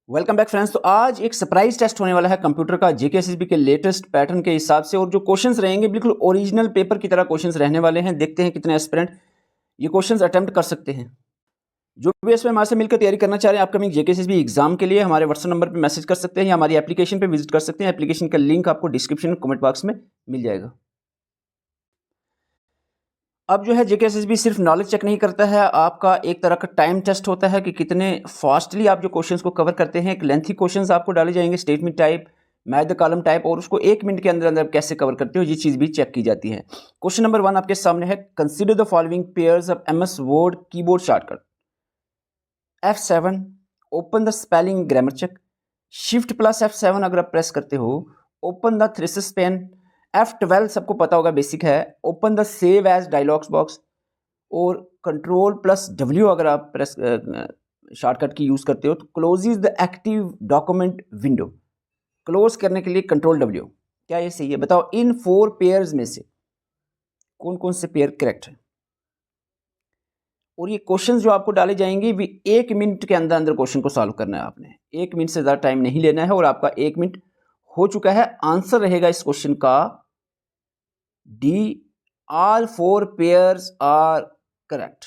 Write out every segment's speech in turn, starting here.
Welcome back friends. तो आज एक सरप्राइज टेस्ट होने वाला है कंप्यूटर का जेकेएसएसबी के लेटेस्ट पैटर्न के हिसाब से, और जो क्वेश्चंस रहेंगे बिल्कुल ओरिजिनल पेपर की तरह क्वेश्चंस रहने वाले हैं। देखते हैं कितने एस्पिरेंट ये क्वेश्चंस अटेम्प्ट कर सकते हैं। जो भी इसमें हमारे से मिलकर तैयारी करना चाह रहे हैं अपकमिंग जेकेएसएसबी एग्जाम के लिए, हमारे व्हाट्सएप नंबर पर मैसेज कर सकते हैं या हमारी एप्लीकेशन पर विजिट कर सकते हैं। एप्लीकेशन का लिंक आपको डिस्क्रिप्शन कमेंट बॉक्स में मिल जाएगा। अब जो है जेकेएसएसबी सिर्फ नॉलेज चेक नहीं करता है, आपका एक तरह का टाइम टेस्ट होता है कि कितने फास्टली आप जो क्वेश्चंस को कवर करते हैं। एक लेंथी क्वेश्चंस आपको डाले जाएंगे, statement type, math the column type, और उसको 1 मिनट के अंदर अंदर कैसे कवर करते हो ये चीज़ भी चेक की जाती है। क्वेश्चन नंबर 1 आपके सामने है। Consider the following pairs of MS word keyboard shortcut. F7 open the spelling grammar check. Shift plus F7 अगर आप प्रेस करते हो ओपन द थ्रेसिस पेन। F12 सबको पता होगा, बेसिक है, open the save as dialogs box. और कंट्रोल प्लस W अगर आप प्रेस शॉर्टकट की यूज़ करते हो तो close is the active document window. Close करने के लिए कंट्रोल W। क्या ये सही है? बताओ इन 4 पेयर्स में से कौन कौन से पेयर करेक्ट है। और ये क्वेश्चंस जो आपको डाले जाएंगे भी 1 मिनट के अंदर अंदर क्वेश्चन को सॉल्व करना है आपने। 1 मिनट से ज़्यादा टाइम नहीं लेना है, और आपका 1 मिनट हो चुका है। आंसर रहेगा इस क्वेश्चन का D, all 4 pairs are correct.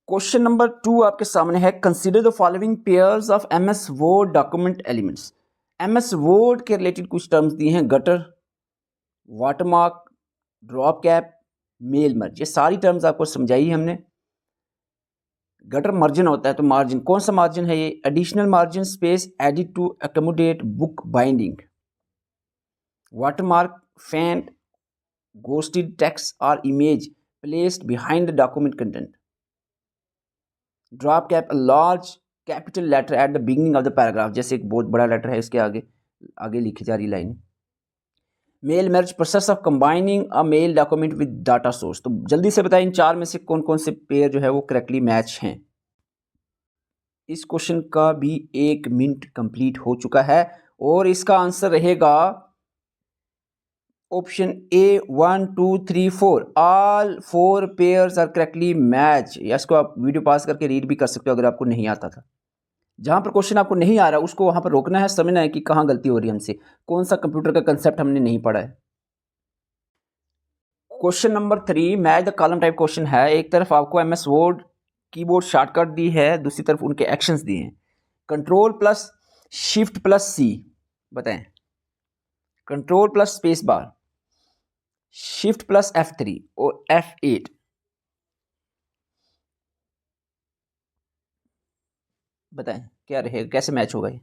Question number 2 आपके सामने है। Consider the following pairs of MS word document elements. MS word के रिलेटेड कुछ टर्म्स दिए हैं। Gutter, watermark, drop cap, mail merge. ये सारी टर्म्स आपको समझाई हमने। गटर मार्जिन होता है, तो मार्जिन कौन सा मार्जिन है? ये additional margin space added to accommodate book binding. Watermark faint ghosted text और image placed behind the document content. Drop cap large capital letter at the beginning of the paragraph, जैसे एक बहुत बड़ा letter है इसके आगे आगे लिखी जा रही line. Mail merge process of combining a mail document with data source. तो जल्दी से बताएं इन 4 में से कौन कौन से पेयर जो है वो करेक्टली मैच हैं। इस क्वेश्चन का भी 1 मिनट कंप्लीट हो चुका है, और इसका आंसर रहेगा option A 1 2 3 4। All 4 pairs are correctly match. इसको आप वीडियो पास करके रीड भी कर सकते हो अगर आपको नहीं आता था। जहां पर क्वेश्चन आपको नहीं आ रहा उसको वहां पर रोकना है, समझना है कि कहां गलती हो रही है हमसे, कौन सा कंप्यूटर का कंसेप्ट हमने नहीं पढ़ा है। Question number 3 match the column type question है। एक तरफ आपको MS वर्ड कीबोर्ड शॉर्टकट दी है, दूसरी तरफ उनके एक्शंस दिए हैं। Control plus shift plus C बताएं। Control plus space bar, shift plus F3 और F8। बताएं क्या रहेगा, कैसे मैच होगा ये।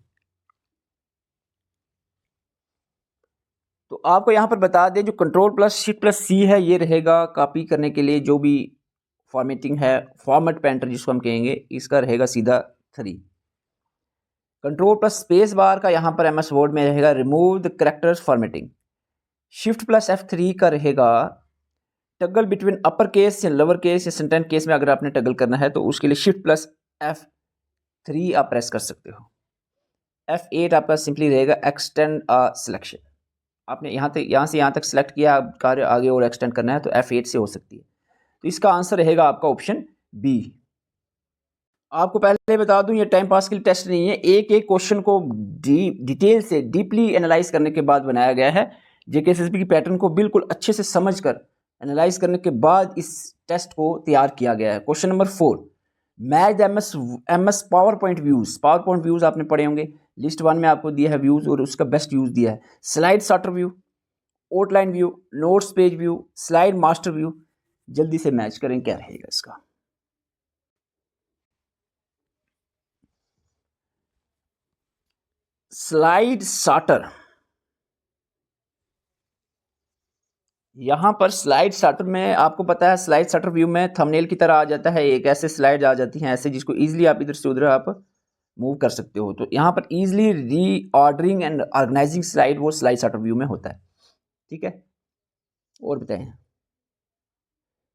तो आपको यहां पर बता दें जो control plus shift plus C है ये रहेगा कॉपी करने के लिए, जो भी फॉर्मेटिंग है, फॉर्मेट पेंटर जिसको हम कहेंगे, इसका रहेगा सीधा 3। कंट्रोल प्लस स्पेस बार का यहाँ पर MS वर्ड में रहेगा remove the characters formatting. Shift plus F3 का रहेगा टगल बिटवीन अपर केस या लोअर केस या सेंटेंस केस में अगर आपने टगल करना है तो उसके लिए शिफ्ट प्लस F3 आप प्रेस कर सकते हो। F8 आपका सिंपली रहेगा एक्सटेंड अ सिलेक्शन। आपने यहाँ से यहाँ तक सेलेक्ट किया, कार्य आगे और एक्सटेंड करना है तो F8 से हो सकती है। तो इसका आंसर रहेगा आपका ऑप्शन बी। आपको पहले बता दूं ये टाइम पास के लिए टेस्ट नहीं है, एक एक क्वेश्चन को डिटेल से डीपली एनालाइज करने के बाद बनाया गया है। जेकेएसएसबी की पैटर्न को बिल्कुल अच्छे से समझकर एनालाइज करने के बाद इस टेस्ट को तैयार किया गया है। Question number 4 match MS power point views. Power point views आपने पढ़े होंगे, लिस्ट 1 में आपको दिया है व्यूज और उसका बेस्ट यूज दिया है। Slide sorter view, outline view, notes page view, slide master view. जल्दी से मैच करें क्या रहेगा इसका। स्लाइड सॉर्टर, यहां पर स्लाइड सॉर्टर में आपको पता है स्लाइड सॉर्टर व्यू में थंबनेल की तरह आ जाता है, एक ऐसे स्लाइड आ जाती हैं ऐसे, जिसको इजीली आप इधर से उधर आप मूव कर सकते हो। तो यहाँ पर easily reordering and organizing slide वो स्लाइड सॉर्टर व्यू में होता है। ठीक है, और बताएं।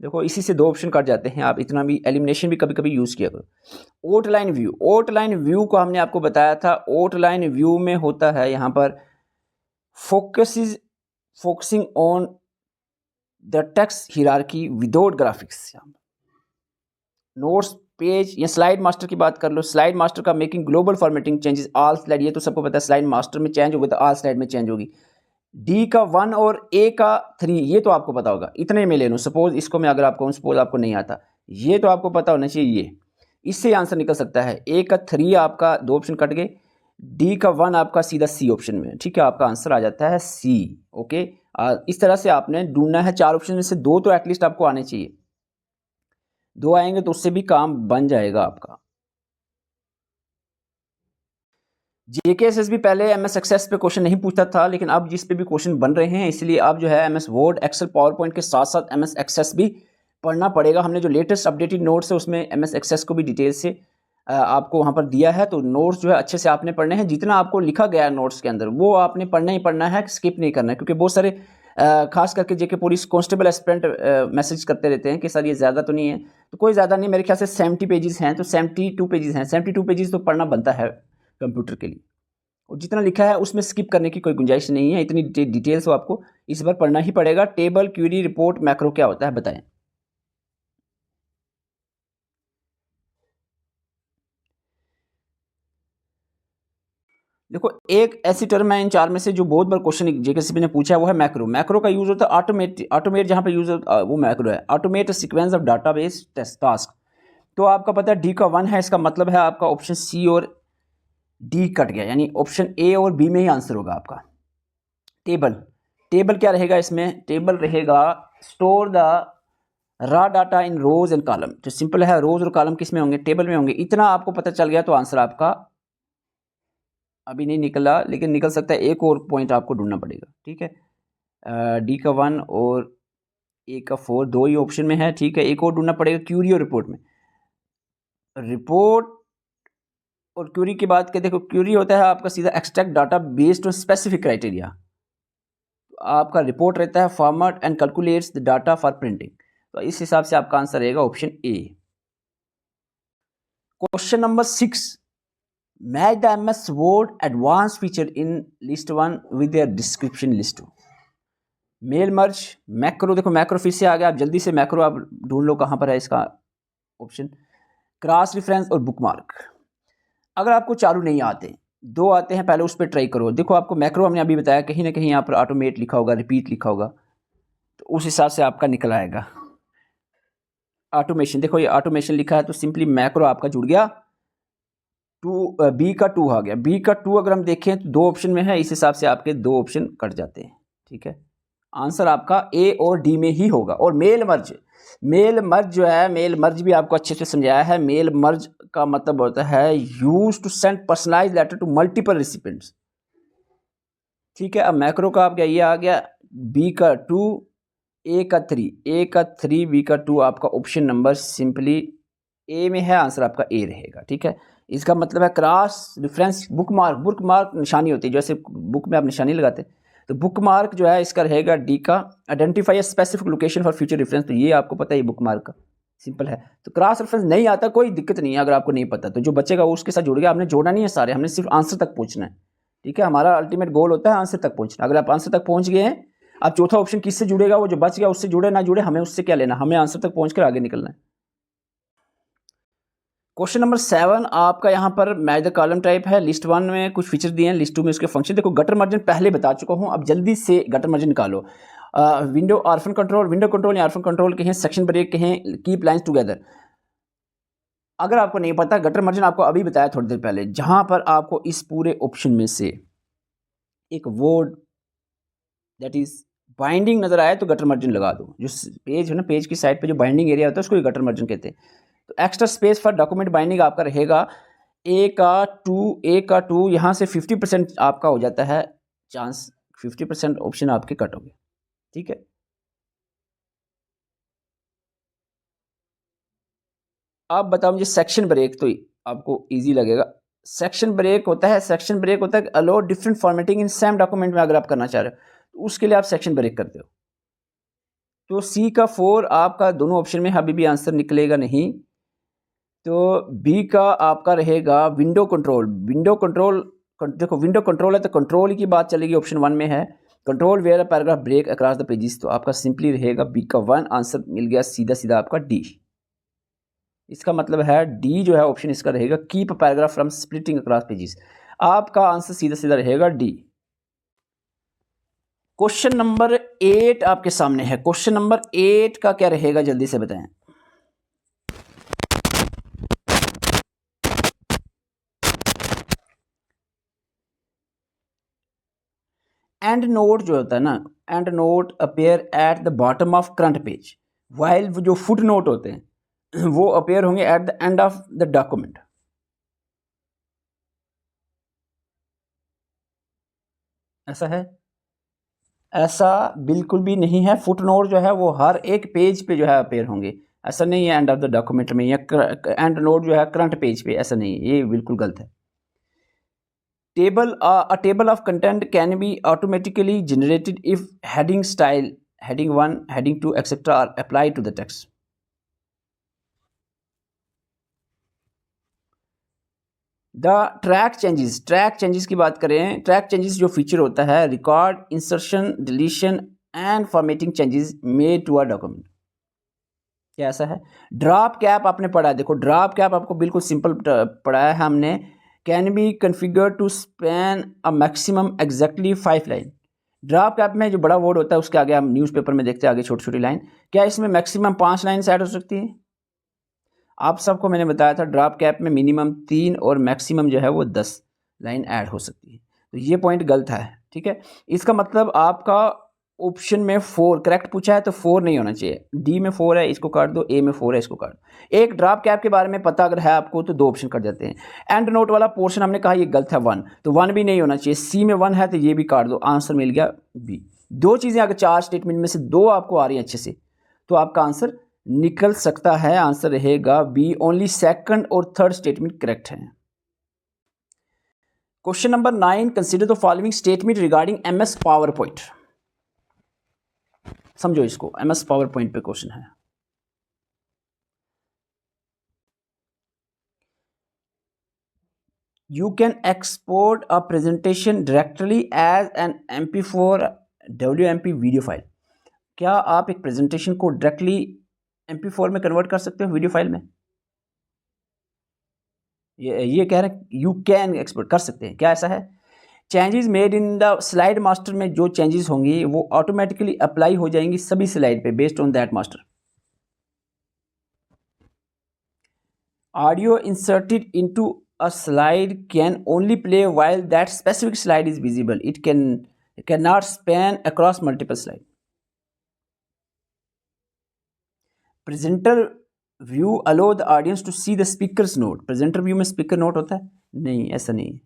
देखो इसी से 2 ऑप्शन कट जाते हैं, आप इतना भी एलिमिनेशन भी कभी कभी यूज किया करो। आउटलाइन व्यू, आउटलाइन व्यू को हमने आपको बताया था, आउटलाइन व्यू में होता है यहाँ पर focusing on the text hierarchy without graphics. Notes page या स्लाइड मास्टर की बात कर लो, स्लाइड मास्टर का making global formatting changes all slide, ये तो सबको पता है स्लाइड मास्टर में चेंज होगा तो ऑल स्लाइड में चेंज होगी। डी का 1 और ए का 3 ये तो आपको पता होगा, इतने में ले लूँ। सपोज इसको मैं अगर आपको सपोज आपको नहीं आता, ये तो आपको पता होना चाहिए, ये इससे आंसर निकल सकता है। ए का 3 आपका 2 ऑप्शन कट गए, डी का 1 आपका सीधा सी ऑप्शन में, ठीक है, आपका आंसर आ जाता है सी। ओके, इस तरह से आपने ढूंढना है, 4 ऑप्शन में से 2 तो एटलीस्ट आपको आने चाहिए, 2 आएंगे तो उससे भी काम बन जाएगा आपका। जेकेएसएसबी पहले एमएस एक्सेस पे क्वेश्चन नहीं पूछता था, लेकिन अब जिस पे भी क्वेश्चन बन रहे हैं, इसलिए अब जो है MS word, excel, PowerPoint के साथ साथ एमएस एक्सेस भी पढ़ना पड़ेगा। हमने जो लेटेस्ट अपडेटेड नोट्स है उसमें एमएस एक्सेस को भी डिटेल से आपको वहाँ पर दिया है, तो नोट्स जो है अच्छे से आपने पढ़ने हैं। जितना आपको लिखा गया है नोट्स के अंदर वो आपने पढ़ना ही पढ़ना है, स्किप नहीं करना है, क्योंकि बहुत सारे खास करके जेके पुलिस कांस्टेबल एस्पिरेंट मैसेज करते रहते हैं कि सर ये ज़्यादा तो नहीं है, तो कोई ज़्यादा नहीं, मेरे ख्याल से 70 पेजेस हैं, तो 72 पेजेस हैं, 72 पेजेस तो पढ़ना बनता है कंप्यूटर के लिए, और जितना लिखा है उसमें स्किप करने की कोई गुंजाइश नहीं है। इतनी डिटेल्स तो आपको इस बार पढ़ना ही पड़ेगा। टेबल, क्वेरी, रिपोर्ट, मैक्रो क्या होता है बताएं। देखो, एक ऐसी टर्म है इन 4 में से जो बहुत बार क्वेश्चन जेकेसीपी ने पूछा है, वो है मैक्रो। मैक्रो का यूज होता है ऑटोमेट जहां पे यूज होता वो मैक्रो है, automate sequence of database task. तो आपका पता है डी का 1 है, इसका मतलब है आपका ऑप्शन सी और डी कट गया, यानी ऑप्शन ए और बी में ही आंसर होगा आपका। टेबल, टेबल क्या रहेगा इसमें, टेबल रहेगा store the raw data in rows and column. तो सिंपल है, रोज और कॉलम किस में होंगे, टेबल में होंगे। इतना आपको पता चल गया तो आंसर आपका अभी नहीं निकला, लेकिन निकल सकता है, एक और पॉइंट आपको ढूंढना पड़ेगा, ठीक है। डी का 1 और ए का 4 दो ही ऑप्शन में है, ठीक है, एक और ढूंढना पड़ेगा क्यूरी और रिपोर्ट में। रिपोर्ट और क्यूरी की बात करें, देखो क्यूरी होता है आपका सीधा extract data based on specific criteria, आपका रिपोर्ट रहता है format and calculates the data for printing. तो इस हिसाब से आपका आंसर रहेगा option A. Question number 6, match the MS word advance feature in list 1 with their description list 2। Mail merge, macro, देखो मैक्रो फिर से आ गया, आप जल्दी से मैक्रो आप ढूंढ लो कहां पर है इसका ऑप्शन। क्रॉस रेफरेंस और बुकमार्क। अगर आपको चालू नहीं आते, 2 आते हैं, पहले उस पर ट्राई करो। देखो आपको मैक्रो हमने अभी बताया, कहीं ना कहीं यहाँ पर ऑटोमेट लिखा होगा, रिपीट लिखा होगा, तो उस हिसाब से आपका निकल आएगा। ऑटोमेशन, देखो ये ऑटोमेशन लिखा है, तो सिंपली मैक्रो आपका जुड़ गया। बी का 2 आ गया, बी का 2 अगर हम देखें तो 2 ऑप्शन में है, इस हिसाब से आपके 2 ऑप्शन कट जाते हैं, ठीक है। आंसर आपका ए और डी में ही होगा। और मेल मर्ज, मेल मर्ज जो है, मेल मर्ज भी आपको अच्छे से समझाया है। मेल मर्ज का मतलब होता है use to send personalize letter to multiple recipients, ठीक है। अब मैक्रो का आपका ये आ गया, बी का 2, ए का 3, ए का 3, बी का 2, आपका ऑप्शन नंबर सिंपली ए में है, आंसर आपका ए रहेगा, ठीक है। इसका मतलब है क्रॉस डिफरेंस, बुकमार्क, बुकमार्क निशानी होती है, जैसे बुक में आप निशानी लगाते हैं, तो बुकमार्क जो है इसका रहेगा डी का। Identify specific location for future reference, तो ये आपको पता है, ये बुकमार्क का सिंपल है। तो क्रॉस रेफरेंस नहीं आता, कोई दिक्कत नहीं है, अगर आपको नहीं पता तो जो बचेगा वो उसके साथ जुड़ गया, आपने जोड़ना नहीं है सारे, हमने सिर्फ आंसर तक पहुंचना है, ठीक है। हमारा अल्टीमेट गोल होता है आंसर तक पहुंचना। अगर आप आंसर तक पहुंच गए हैं, अब चौथा ऑप्शन किससे जुड़ेगा, वो जो बच गया उससे जुड़े ना जुड़े, हमें उससे क्या लेना, हमें आंसर तक पहुंच कर आगे निकलना है। क्वेश्चन नंबर 7 आपका यहाँ पर मैच द कॉलम टाइप है। लिस्ट 1 में कुछ फीचर दिए हैं, लिस्ट 2 में उसके फंक्शन। देखो गटर मार्जिन पहले बता चुका हूँ, अब जल्दी से गटर मार्जिन निकालो। Window orphan control, window control या आर्फन कंट्रोल कहें, सेक्शन ब्रेक कहें, कीप लाइंस टुगेदर। अगर आपको नहीं पता, गटर मार्जिन आपको अभी बताया थोड़ी देर पहले, जहाँ पर आपको इस पूरे ऑप्शन में से एक वर्ड दैट इज बाइंडिंग नजर आए तो गटर मार्जिन लगा दो। जो पेज है ना, पेज की साइड पे जो बाइंडिंग एरिया होता है उसको गटर मार्जिन कहते हैं। तो extra space for document binding आपका रहेगा ए का 2 यहाँ से 50% आपका हो जाता है चांस, 50% ऑप्शन आपके कट हो गए, ठीक है। आप बताओ मुझे सेक्शन ब्रेक, तो आपको इजी लगेगा। सेक्शन ब्रेक होता है allow different formatting in same document में, अगर आप करना चाह रहे हो तो उसके लिए आप सेक्शन ब्रेक करते हो। तो सी का 4 आपका दोनों ऑप्शन में अभी भी आंसर निकलेगा नहीं। तो बी का आपका रहेगा विंडो कंट्रोल। देखो विंडो कंट्रोल है तो कंट्रोल की बात चलेगी, ऑप्शन 1 में है control where paragraph break across the pages, तो आपका सिंपली रहेगा बी का 1, आंसर मिल गया सीधा सीधा आपका डी। इसका मतलब है डी जो है ऑप्शन इसका रहेगा, keep paragraph from splitting across pages. आपका आंसर सीधा सीधा रहेगा डी। क्वेश्चन नंबर 8 आपके सामने है। क्वेश्चन नंबर 8 का क्या रहेगा, जल्दी से बताएं। एंड नोट जो होता है ना, and note appear at the bottom of current page, while जो फुट नोट होते हैं वो अपेयर होंगे at the end of the document. ऐसा है? ऐसा बिल्कुल भी नहीं है। फुट नोट जो है वो हर एक पेज पे जो है अपेयर होंगे। ऐसा नहीं है एंड ऑफ द डॉक्यूमेंट में या एंड नोट जो है करंट पेज पे, ऐसा नहीं है, ये बिल्कुल गलत है। A table of content can be automatically generated if heading style, heading 1, heading 2, etc. are applied to the text. The track changes की बात करें, ट्रैक चेंजेस जो फीचर होता है, record insertion, deletion and formatting changes made to a document. क्या ऐसा है? Drop cap आपने पढ़ा है, देखो ड्रॉप कैप आपको बिल्कुल सिंपल पढ़ा है हमने। Can be configure to span a maximum exactly 5 line. Drop cap में जो बड़ा वर्ड होता है उसके आगे हम न्यूज़पेपर में देखते हैं आगे छोटी छोटी लाइन, क्या इसमें मैक्सिमम 5 लाइन ऐड हो सकती है? आप सबको मैंने बताया था ड्रॉप कैप में मिनिमम 3 और मैक्सिमम जो है वो 10 लाइन ऐड हो सकती है, तो ये पॉइंट गलत है। ठीक है, इसका मतलब आपका ऑप्शन में 4 करेक्ट पूछा है तो 4 नहीं होना चाहिए। डी में 4 है, इसको काट दो। ए में 4 है, इसको काट दो। एक ड्रॉप कैप के बारे में पता अगर है आपको तो 2 ऑप्शन कट जाते हैं। एंड नोट वाला पोर्शन हमने कहा ये गलत है, 1, तो 1 भी नहीं होना चाहिए। सी में 1 है तो ये भी काट दो, आंसर मिल गया बी। 2 चीज़ें अगर 4 स्टेटमेंट में से 2 आपको आ रही हैं अच्छे से तो आपका आंसर निकल सकता है। आंसर रहेगा बी, ओनली सेकंड और थर्ड स्टेटमेंट करेक्ट है। Question number 9, consider the following statement regarding MS PowerPoint. समझो इसको, एमएस पावर पॉइंट पे क्वेश्चन है। You can export a presentation directly as an MP4 WMP video file. क्या आप एक presentation को डायरेक्टली MP4 में कन्वर्ट कर सकते हो वीडियो फाइल में? ये कह रहे हैं यू कैन एक्सपोर्ट कर सकते हैं, क्या ऐसा है? Changes made in the slide master में जो चेंजेस होंगी वो ऑटोमेटिकली अप्लाई हो जाएंगी सभी स्लाइड पे based on that master. Audio inserted into a slide can only play while that specific slide is visible. It cannot span across multiple slides. Presenter view allow the audience to see the speaker's note. Presenter view में speaker note होता है? नहीं, ऐसा नहीं है।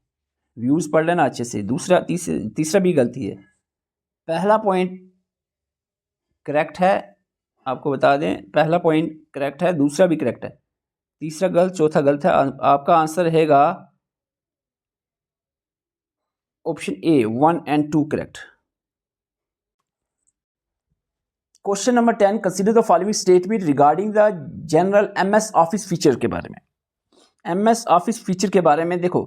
Views पढ़ लेना अच्छे से। तीसरा भी गलती है। पहला पॉइंट करेक्ट है, आपको बता दें, पहला पॉइंट करेक्ट है, दूसरा भी करेक्ट है, तीसरा गलत, चौथा गलत है। आपका आंसर रहेगा option A, 1 and 2 correct. Question number 10, consider the following statement regarding the general MS office feature के बारे में। MS ऑफिस फीचर के बारे में देखो,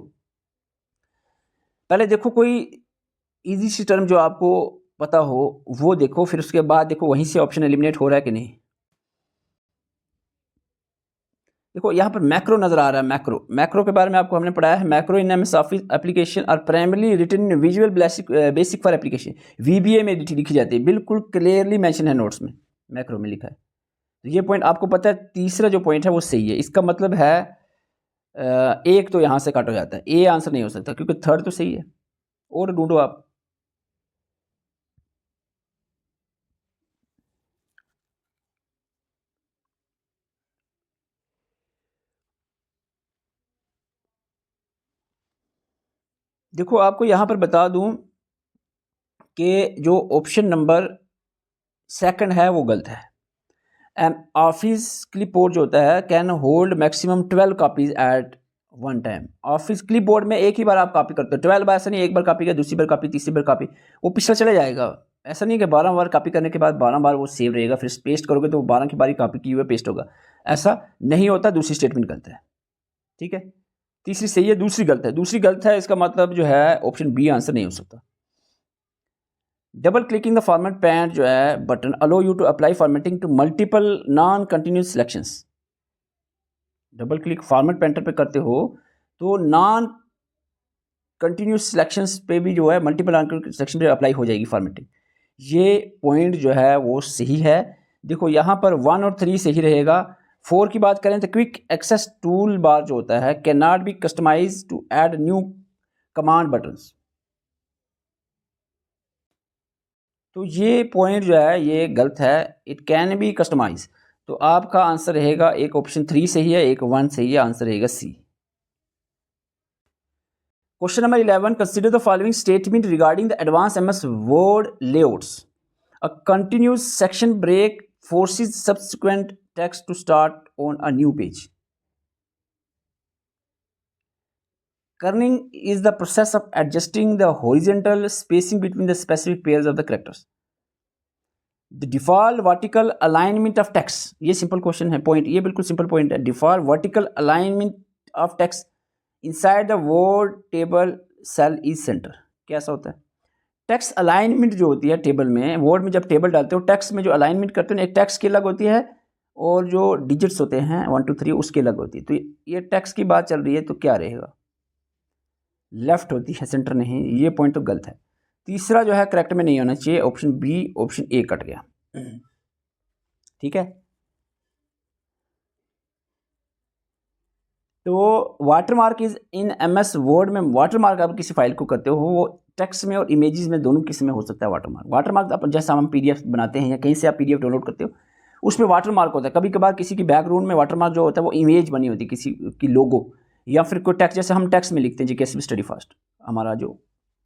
पहले देखो कोई इजी सी टर्म जो आपको पता हो वो देखो, फिर उसके बाद देखो वहीं से ऑप्शन एलिमिनेट हो रहा है कि नहीं। देखो यहाँ पर मैक्रो नजर आ रहा है। मैक्रो के बारे में आपको हमने पढ़ाया है। Macro in MS office application और primarily written in visual basic for application, VBA में लिखी जाती है, बिल्कुल क्लियरली मेंशन है नोट्स में, मैक्रो में लिखा है। तो ये पॉइंट आपको पता है। तीसरा जो पॉइंट है वो सही है। इसका मतलब है एक तो यहाँ से कट हो जाता है, ए आंसर नहीं हो सकता क्योंकि थर्ड तो सही है। और ढूंढो आप। देखो आपको यहाँ पर बता दूं कि जो ऑप्शन नंबर सेकंड है वो गलत है। ऑफिस क्लिपबोर्ड जो होता है can hold maximum 12 copies at one time. Office clipboard में एक ही बार आप कॉपी करते हो। 12 बार ऐसा नहीं, एक बार कॉपी किया, दूसरी बार कॉपी, तीसरी बार कॉपी, वो पिछला चला जाएगा। ऐसा नहीं कि 12 बार कॉपी करने के बाद 12 बार वो सेव रहेगा, फिर पेस्ट करोगे तो 12 की बारी कॉपी की हुई पेस्ट होगा। ऐसा नहीं होता। दूसरी स्टेटमेंट गलत है। ठीक है, तीसरी सही है, दूसरी गलत है। दूसरी गलत है, इसका मतलब जो है ऑप्शन बी आंसर नहीं हो सकता। Double clicking the format pan जो है button allow you to apply formatting to multiple non continuous selections. Double click format painter पे करते हो तो नॉन कंटिन्यूस सिलेक्शंस पे भी जो है मल्टीपल सिलेक्शन पे अप्लाई हो जाएगी फॉर्मेटिंग। ये पॉइंट जो है वो सही है। देखो यहाँ पर 1 और 3 सही रहेगा। 4 की बात करें तो क्विक एक्सेस टूल बार जो होता है can not be customize to add new command buttons, तो ये पॉइंट जो है ये गलत है। इट कैन बी कस्टमाइज, तो आपका आंसर रहेगा एक ऑप्शन 3 सही है, एक 1 सही है, आंसर रहेगा C. Question number 11, consider the following statement regarding the advance MS Word layouts. A continuous section break forces subsequent text to start on a new page. Kerning is the process of adjusting the horizontal spacing between the specific pairs of the characters. The default vertical alignment of text, ये simple question है, point ये बिल्कुल simple point है। Default vertical alignment of text inside the word table cell is centre. कैसा होता है? Text alignment जो होती है टेबल में, वर्ड में जब टेबल डालते हो टेक्स्ट में जो अलाइनमेंट करते हो, एक टेक्स्ट की अलग होती है और जो डिजिट्स होते हैं 1 2 3 उसकी अलग होती है। तो ये टेक्स्ट की बात चल रही है तो क्या रहेगा? लेफ्ट होती है, सेंटर नहीं। ये पॉइंट तो गलत है। तीसरा जो है करेक्ट में नहीं होना चाहिए, option B, option A cut गया। ठीक है, तो watermark is in MS Word में वाटरमार्क आप किसी फाइल को करते हो वो टेक्स्ट में और इमेजेस में दोनों किसी में हो सकता है वाटरमार्क। वाटरमार्क आप जैसा हम पीडीएफ बनाते हैं या कहीं से आप पीडीएफ डाउनलोड करते हो उसमें वाटरमार्क होता है। कभी कभार किसी की बैकग्राउंड में वाटरमार्क जो होता है वो इमेज बनी होती है किसी की लोगो, या फिर कोई टेक्स्ट जैसे हम टेक्स्ट में लिखते हैं जीके स्टडी फास्ट, हमारा जो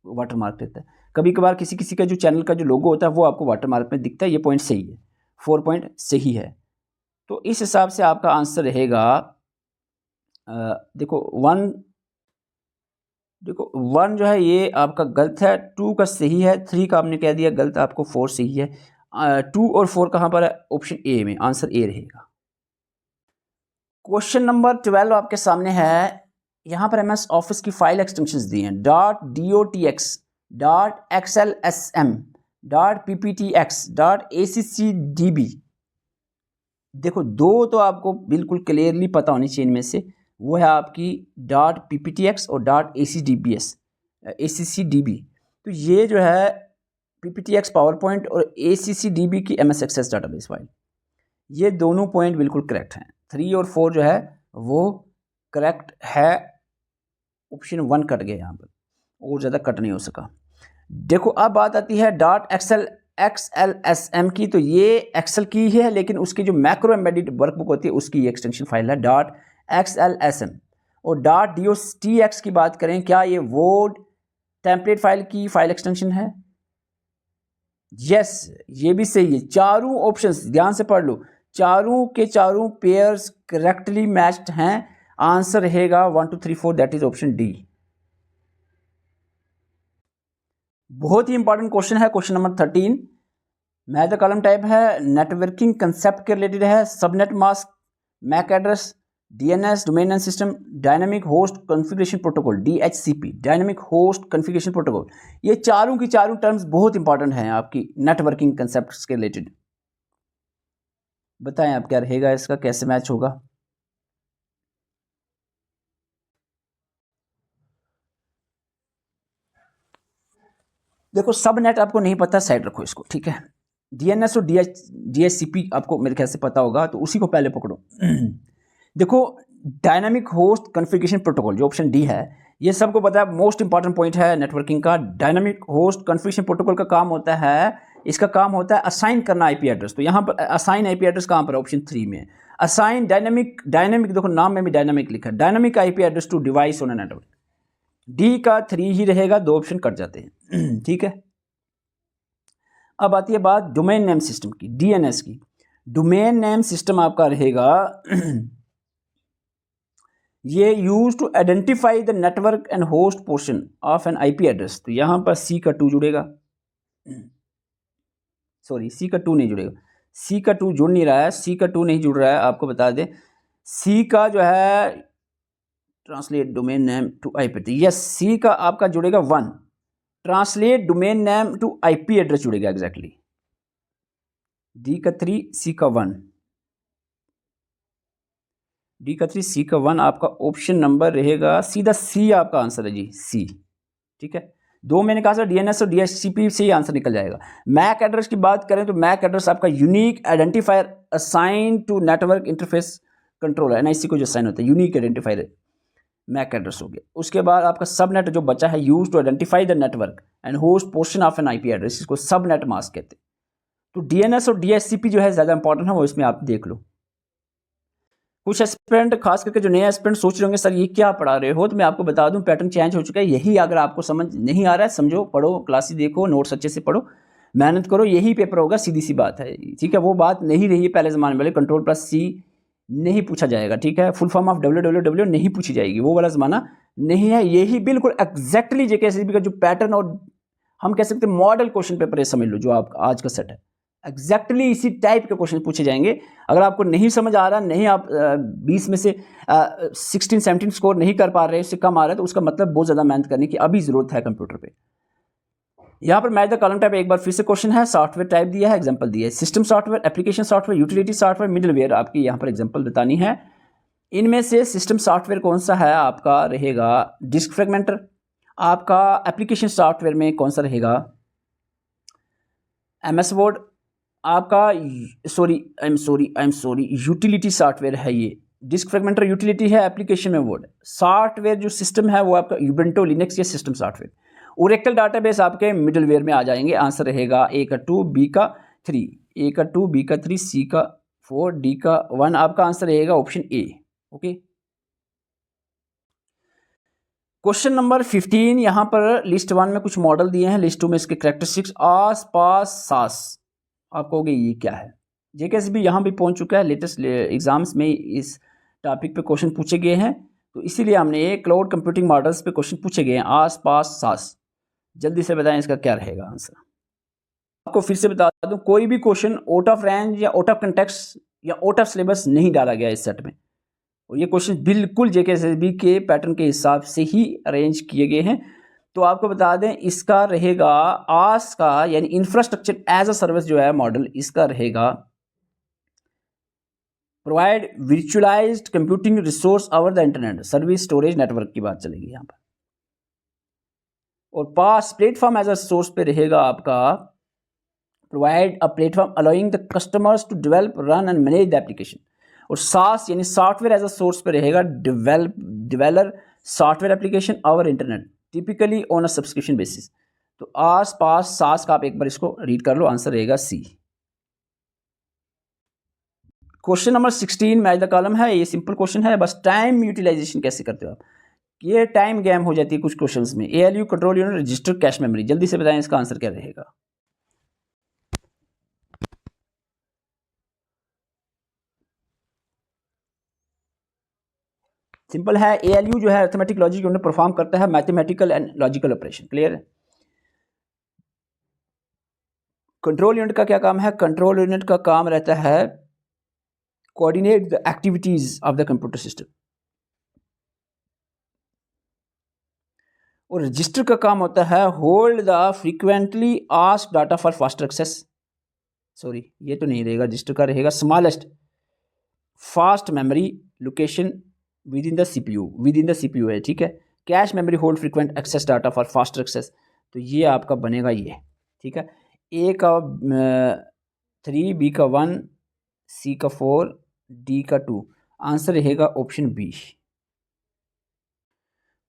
वाटरमार्क रहता है। कभी कभार किसी किसी का जो चैनल का जो लोगो होता है वो आपको वाटरमार्क में दिखता है। ये पॉइंट सही है, 4 पॉइंट सही है। तो इस हिसाब से आपका आंसर रहेगा देखो 1 जो है ये आपका गलत है, 2 का सही है, 3 का आपने कह दिया गलत, आपको 4 सही है। 2 और 4 कहाँ पर है? ऑप्शन ए में, आंसर ए रहेगा। क्वेश्चन नंबर 12 आपके सामने है। यहाँ पर एमएस ऑफिस की फाइल एक्सटेंशंस दी हैं .dotx, .xlsm, .pptx, .accdb। देखो दो तो आपको बिल्कुल क्लियरली पता होनी चाहिए इनमें से, वो है आपकी .pptx और .accdb। तो ये जो है pptx पावर पॉइंट और accdb की एमएस एक्सेस डाटाबेस फाइल, ये दोनों पॉइंट बिल्कुल करेक्ट हैं। 3 और 4 जो है वो करेक्ट है। ऑप्शन 1 कट गया यहाँ पर, और ज़्यादा कट नहीं हो सका। देखो अब बात आती है .xlsm की, तो ये एक्सेल की है लेकिन उसकी जो मैक्रो एम्बेडेड वर्कबुक होती है उसकी ये एक्सटेंशन फाइल है .xlsm। और .docx की बात करें, क्या ये वर्ड टेम्पलेट फाइल की फाइल एक्सटेंशन है? यस, ये भी सही है। चारों ऑप्शंस ध्यान से पढ़ लो, चारों के चारों पेयर्स करेक्टली मैच्ड हैं। आंसर रहेगा 1 2 3 4, दैट इज ऑप्शन डी। बहुत ही इंपॉर्टेंट क्वेश्चन है question number 13। Match the column type है, नेटवर्किंग कंसेप्ट के रिलेटेड है। Subnet mask, MAC address, DNS domain name system, dynamic host configuration protocol DHCP, dynamic host configuration protocol. ये चारों की चारों टर्म्स बहुत इंपॉर्टेंट हैं आपकी नेटवर्किंग कंसेप्ट के रिलेटेड। बताएं आप क्या रहेगा इसका, कैसे मैच होगा? देखो सब नेट आपको नहीं पता, साइड रखो इसको, ठीक है। डीएनएस और डीएचसीपी आपको मेरे ख्याल से पता होगा, तो उसी को पहले पकड़ो। देखो डायनामिक होस्ट कॉन्फ़िगरेशन प्रोटोकॉल जो ऑप्शन डी है, ये सबको पता है, मोस्ट इंपॉर्टेंट पॉइंट है नेटवर्किंग का। डायनामिक होस्ट कॉन्फ़िगरेशन प्रोटोकॉल का काम होता है, इसका काम होता है असाइन करना आईपी एड्रेस। तो यहाँ पर असाइन आईपी एड्रेस कहाँ पर? ऑप्शन 3 में। असाइन डायनामिक, देखो नाम में भी डायनामिक लिखा है, dynamic IP address to device on a network. D का 3 ही रहेगा, 2 ऑप्शन कट जाते हैं। ठीक है, अब आती है बात डोमेन नेम सिस्टम की, डीएनएस की। डोमेन नेम सिस्टम आपका रहेगा ये use to identify the network and host portion of an IP address. तो यहां पर सी का 2 जुड़ेगा, सॉरी सी का 2 नहीं जुड़ेगा, सी का 2 जुड़ नहीं रहा है, सी का 2 नहीं जुड़ रहा है, आपको बता दें। सी का जो है translate domain name to IP, yes C का आपका जुड़ेगा 1, translate domain name to IP address जुड़ेगा एग्जैक्टली। डी का 3, सी का 1। डी का 3, सी का 1, आपका ऑप्शन नंबर रहेगा सीधा सी, आपका आंसर है जी सी। ठीक है, दो मैंने कहा था डीएनएस और डीएचसीपी से ही आंसर निकल जाएगा। मैक एड्रेस की बात करें तो मैक एड्रेस आपका unique identifier assign to network interface controller, NIC को जो असाइन होता है, यूनिक आइडेंटिफायर मैक एड्रेस हो गया। उसके बाद आपका सबनेट जो बचा है, use to identify the network and host portion of an IP address, इसको सबनेट मास्क कहते हैं। तो डीएनएस और डीएचसीपी जो है ज़्यादा इंपॉर्टेंट है, वो इसमें आप देख लो। कुछ एस्पिरेंट, खास करके जो नए एस्पिरेंट सोच रहे होंगे सर ये क्या पढ़ा रहे हो, तो मैं आपको बता दूं पैटर्न चेंज हो चुका है। यही अगर आपको समझ नहीं आ रहा है, समझो, पढ़ो, क्लासेस देखो, नोट्स अच्छे से पढ़ो, मेहनत करो, यही पेपर होगा, सीधी सी बात है। ठीक है, वो बात नहीं रही है पहले ज़माने वाले कंट्रोल प्लस सी नहीं पूछा जाएगा। ठीक है, फुल फॉर्म ऑफ डब्ल्यू नहीं पूछी जाएगी, वो वाला ज़माना नहीं है। यही बिल्कुल एग्जैक्टली जेकेएसएसबी का जो पैटर्न और हम कह सकते हैं मॉडल क्वेश्चन पेपर है, समझ लो, जो आप आज का सेट है, एग्जैक्टली इसी टाइप के क्वेश्चन पूछे जाएंगे। अगर आपको नहीं समझ आ रहा, नहीं आप 20 में से 16-17 स्कोर नहीं कर पा रहे, उससे कम आ रहा है, तो उसका मतलब बहुत ज़्यादा मेहनत करने की अभी ज़रूरत है कंप्यूटर पे। यहाँ पर मैच द कॉलम टाइप एक बार फिर से क्वेश्चन है, सॉफ्टवेयर टाइप दिया है, एग्जांपल दिया है, system software, application software, utility software, middleware, आपकी यहाँ पर एग्जांपल बतानी है। इनमें से सिस्टम सॉफ्टवेयर कौन सा है, आपका रहेगा डिस्क फ्रेगमेंटर। आपका एप्लीकेशन सॉफ्टवेयर में कौन सा रहेगा, MS वर्ड। आपका I am sorry utility software है ये। डिस्क फ्रेगमेंटर यूटिलिटी है, एप्लीकेशन में वर्ड। सॉफ्टवेयर जो सिस्टम है वो आपका यूबेंटो लिनक्स या सिस्टम सॉफ्टवेयर। ओरेकल डाटाबेस आपके मिडलवेयर में आ जाएंगे। आंसर रहेगा ए का 2, बी का 3, ए का 2, बी का 3, सी का 4, डी का 1, आपका आंसर रहेगा ऑप्शन ए। ओके, क्वेश्चन नंबर 15, यहाँ पर लिस्ट 1 में कुछ मॉडल दिए हैं, लिस्ट 2 में इसके कैरेक्टरिस्टिक्स। आस पास सास, आप कहोगे ये क्या है। जेकेएसएसबी यहाँ भी पहुँच चुका है, लेटेस्ट एग्जाम्स में इस टॉपिक पे क्वेश्चन पूछे गए हैं, तो इसीलिए हमने क्लाउड कंप्यूटिंग मॉडल्स पे क्वेश्चन पूछे गए हैं। आस पास सास, जल्दी से बताएं इसका क्या रहेगा आंसर। आपको फिर से बता दूं, कोई भी क्वेश्चन आउट ऑफ रेंज या आउट ऑफ कंटेक्स्ट या आउट ऑफ सिलेबस नहीं डाला गया इस सेट में, और ये क्वेश्चन बिल्कुल जेकेएसएसबी के पैटर्न के हिसाब से ही अरेंज किए गए हैं। तो आपको बता दें इसका रहेगा आस का यानी इंफ्रास्ट्रक्चर एज अ सर्विस जो है मॉडल, इसका रहेगा provide virtualized computing resource over the internet service storage network की बात चलेगी यहाँ पर। और PaaS platform as a source पे रहेगा आपका provide a platform allowing the customers to develop, run and manage the application. और सास यानी सॉफ्टवेयर एज अ सोर्स पे रहेगा developer software application over internet typically on a subscription basis. तो आस पास सास का आप एक बार इसको रीड कर लो, आंसर रहेगा C. Question number 16 match the column है, ये सिंपल क्वेश्चन है, बस टाइम यूटिलाइजेशन कैसे करते हो आप, ये टाइम गेम हो जाती है कुछ क्वेश्चंस में। ALU control unit, register, cache memory, जल्दी से बताएं इसका आंसर क्या रहेगा। सिंपल है, ALU जो है अर्थमेटिक लॉजिक यूनिट परफॉर्म करता है mathematical and logical operation. Clear है। कंट्रोल यूनिट का क्या काम है, कंट्रोल यूनिट का काम रहता है coordinate the activities of the computer system. और रजिस्टर का काम होता है hold the frequently asked data for faster access. Sorry, ये तो नहीं रहेगा, रजिस्टर का रहेगा smallest fast memory location within the CPU है। ठीक है, cache memory hold frequent access data for faster access, तो ये आपका बनेगा ये। ठीक है, ए का 3, बी का 1, सी का 4, डी का 2, आंसर रहेगा ऑप्शन बी।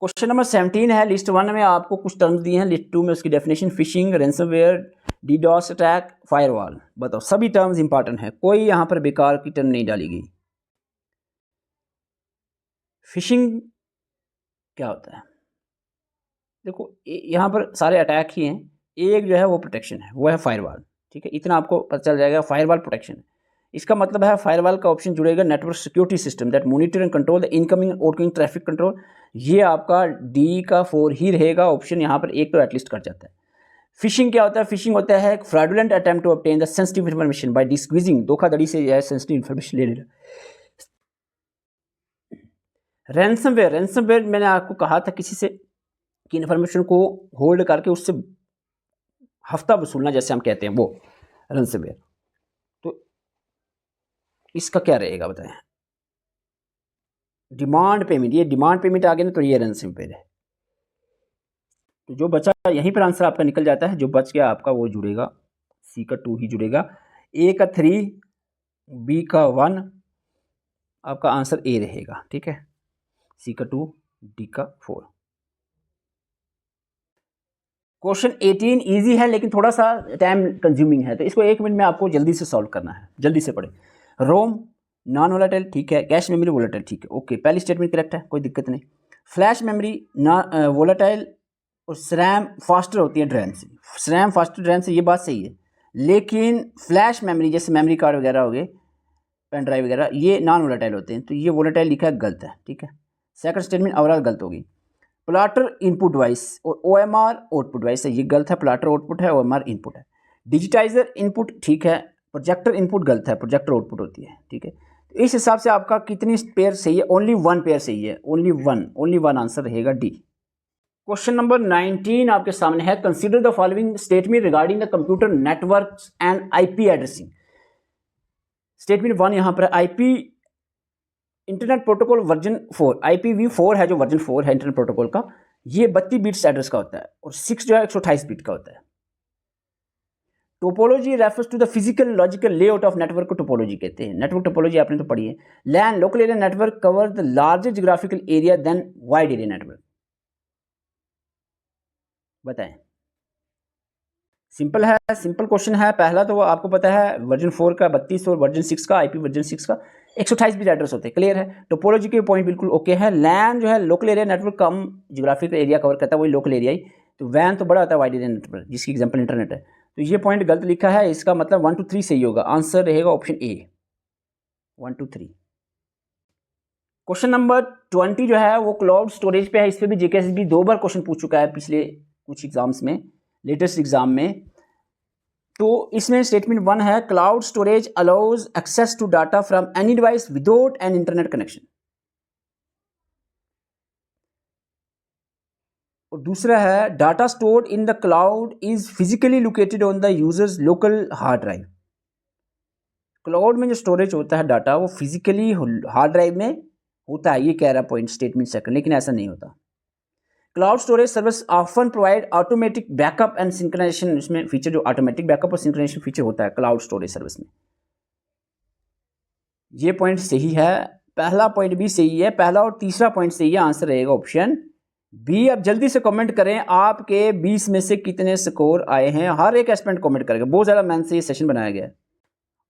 क्वेश्चन नंबर 17 है, लिस्ट 1 में आपको कुछ टर्म्स दिए हैं, लिस्ट 2 में उसकी definition, fishing, ransomware, DDoS attack, firewall. बताओ, सभी टर्म्स इंपॉर्टेंट है, कोई यहाँ पर बेकार की टर्म नहीं डाली गई। फिशिंग क्या होता है, देखो यहाँ पर सारे अटैक ही हैं, एक जो है वो प्रोटेक्शन है, वो है फायरवॉल। ठीक है, इतना आपको पता चल जाएगा, फायरवॉल प्रोटेक्शन। इसका मतलब है फायरवॉल का ऑप्शन जुड़ेगा network security system that monitor and control the incoming outgoing traffic control. ये आपका डी का 4 ही रहेगा ऑप्शन, यहाँ पर एक तो एटलीस्ट कट जाता है। फिशिंग क्या होता है, फिशिंग होता है एक fraudulent attempt to obtain the sensitive information by disguising, धोखाधड़ी से यह सेंसिटिव इन्फॉर्मेशन ले लेना। रैंसमवेयर मैंने आपको कहा था किसी से कि इन्फॉर्मेशन को होल्ड करके उससे हफ्ता वसूलना, जैसे हम कहते हैं, वो रैंसमवेयर। तो इसका क्या रहेगा बताएं। डिमांड पेमेंट, ये डिमांड पेमेंट आ गया ना तो ये अनसिम्पेड है। तो जो बचा यहीं पर आंसर आपका निकल जाता है, जो बच गया आपका वो जुड़ेगा, सी का 2 ही जुड़ेगा, ए का 3, बी का 1, आपका आंसर ए रहेगा। ठीक है, सी का 2, डी का 4। क्वेश्चन 18 इजी है लेकिन थोड़ा सा टाइम कंज्यूमिंग है, तो इसको 1 मिनट में आपको जल्दी से सॉल्व करना है, जल्दी से पढ़े। रोम नॉन वोलेटाइल, ठीक है। कैश मेमोरी वोलेटाइल, ठीक है, ओके, पहली स्टेटमेंट करेक्ट है, कोई दिक्कत नहीं। फ्लैश मेमोरी ना वोलेटाइल और स्रैम फास्टर होती है ड्रैम से, स्रैम फास्टर ड्रैम से, ये बात सही है। लेकिन फ्लैश मेमोरी जैसे मेमोरी कार्ड वगैरह हो गए, पेन ड्राइव वगैरह, ये नॉन वोलेटाइल होते हैं, तो ये वोलेटाइल लिखा है, गलत है। ठीक है, सेकंड स्टेटमेंट ओवरऑल गलत होगी। प्लाटर इनपुट डिवाइस और OMR आउटपुट डिवाइस है, ये गलत है, प्लाटर आउटपुट है, OMR इनपुट है। डिजिटाइजर इनपुट ठीक है, प्रोजेक्टर इनपुट गलत है, प्रोजेक्टर आउटपुट होती है। ठीक है, तो इस हिसाब से आपका कितनी पेयर सही है? ओनली 1 पेयर सही है, ओनली वन आंसर रहेगा डी। क्वेश्चन नंबर 19 आपके सामने है, consider the following statement regarding the computer networks and IP addressing. Statement 1 यहाँ पर IP internet protocol version 4, IPv4 है जो वर्जन 4 है इंटरनेट प्रोटोकॉल का, ये 32 बिट्स एड्रेस का होता है, और 6 जो है 128 बिट का होता है। Topology refers to the physical logical layout of network को टोपोलॉजी कहते हैं। नेटवर्क टोपोलॉजी आपने तो पढ़ी है। LAN local area network cover the largest geographical area than wide area network. बताएं। सिंपल है, सिंपल क्वेश्चन है। पहला तो वो आपको पता है वर्जन 4 का 32 और वर्जन 6 का IP वर्जन 6 का 128 बिट एड्रेस होते हैं, क्लियर है। टोपोलॉजी के पॉइंट बिल्कुल ओके है। लैन जो है लोकल एरिया नेटवर्क कम जियोग्राफिकल एरिया कवर करता है, वही लोकल एरिया ही। तो वैन तो बड़ा होता है वाइड एरिया नेटवर्क, जिसकी एग्जांपल इंटरनेट है। तो ये पॉइंट गलत लिखा है, इसका मतलब 1 2 3 सही होगा। आंसर रहेगा ऑप्शन ए, 1 2 3। क्वेश्चन नंबर 20 जो है वो क्लाउड स्टोरेज पे है। इस पर भी JKSB 2 बार क्वेश्चन पूछ चुका है पिछले कुछ एग्जाम्स में, लेटेस्ट एग्जाम में। तो इसमें स्टेटमेंट 1 है, cloud storage allows access to data from any device without an internet connection. और दूसरा है, data stored in the cloud is physically located on the users local hard drive. Cloud में जो storage होता है डाटा, वो physically hard drive में होता है, ये कह रहा पॉइंट स्टेटमेंट सेकंड, लेकिन ऐसा नहीं होता। Cloud storage service often provide automatic backup and synchronisation, इसमें फीचर जो ऑटोमेटिक बैकअप और सिंक्रोनाइजेशन फीचर होता है क्लाउड स्टोरेज सर्विस में। ये पॉइंट सही है, पहला पॉइंट भी सही है, पहला और तीसरा पॉइंट सही है। आंसर रहेगा ऑप्शन बी। अब जल्दी से कमेंट करें, आपके 20 में से कितने स्कोर आए हैं। हर एक एस्पिरेंट कमेंट करेगा, बहुत ज़्यादा मेहनत से ये सेशन बनाया गया है।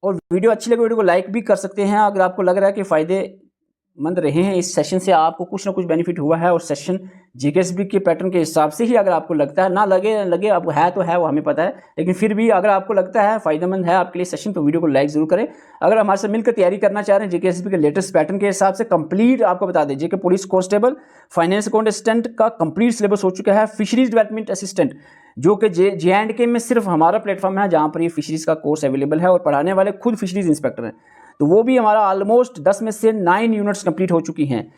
और वीडियो अच्छी लगे वीडियो को लाइक भी कर सकते हैं। अगर आपको लग रहा है कि फ़ायदेमंद रहे हैं इस सेशन से, आपको कुछ ना कुछ बेनिफिट हुआ है, और सेशन JKSB के पैटर्न के हिसाब से ही अगर आपको लगता है, ना लगे अब है तो है, वो हमें पता है, लेकिन फिर भी अगर आपको लगता है फ़ायदेमंद है आपके लिए सेशन, तो वीडियो को लाइक ज़रूर करें। अगर हमारे साथ मिलकर तैयारी करना चाह रहे हैं JKSB के लेटेस्ट पैटर्न के हिसाब से, कंप्लीट आपको बता दें, JK police constable finance account assistant का कंप्लीट सिलेबस हो चुका है। फिशरीज डेवलपमेंट असिस्टेंट जो कि J&K में सिर्फ हमारा प्लेटफॉर्म है जहाँ पर ये फिशरीज़ का कोर्स अवेलेबल है, और पढ़ाने वाले खुद फिशरीज इंस्पेक्टर हैं, तो वो भी हमारा ऑलमोस्ट 10 में से 9 यूनिट्स कंप्लीट हो चुकी हैं।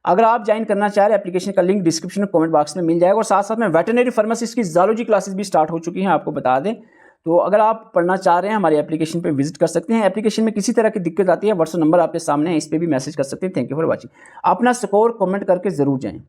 अगर आप ज्वाइन करना चाह रहे हैं, एप्लीकेशन का लिंक डिस्क्रिप्शन में कमेंट बॉक्स में मिल जाएगा। और साथ साथ में वेटरनरी फार्मासिस्ट की ज़ूलॉजी क्लासेस भी स्टार्ट हो चुकी हैं, आपको बता दें। तो अगर आप पढ़ना चाह रहे हैं, हमारी एप्लीकेशन पे विजिट कर सकते हैं। एप्लीकेशन में किसी तरह की दिक्कत आती है, व्हाट्सएप नंबर आपके सामने है, इस पर भी मैसेज कर सकते हैं। Thank you for watching. अपना स्कोर कमेंट करके ज़रूर जाएँ।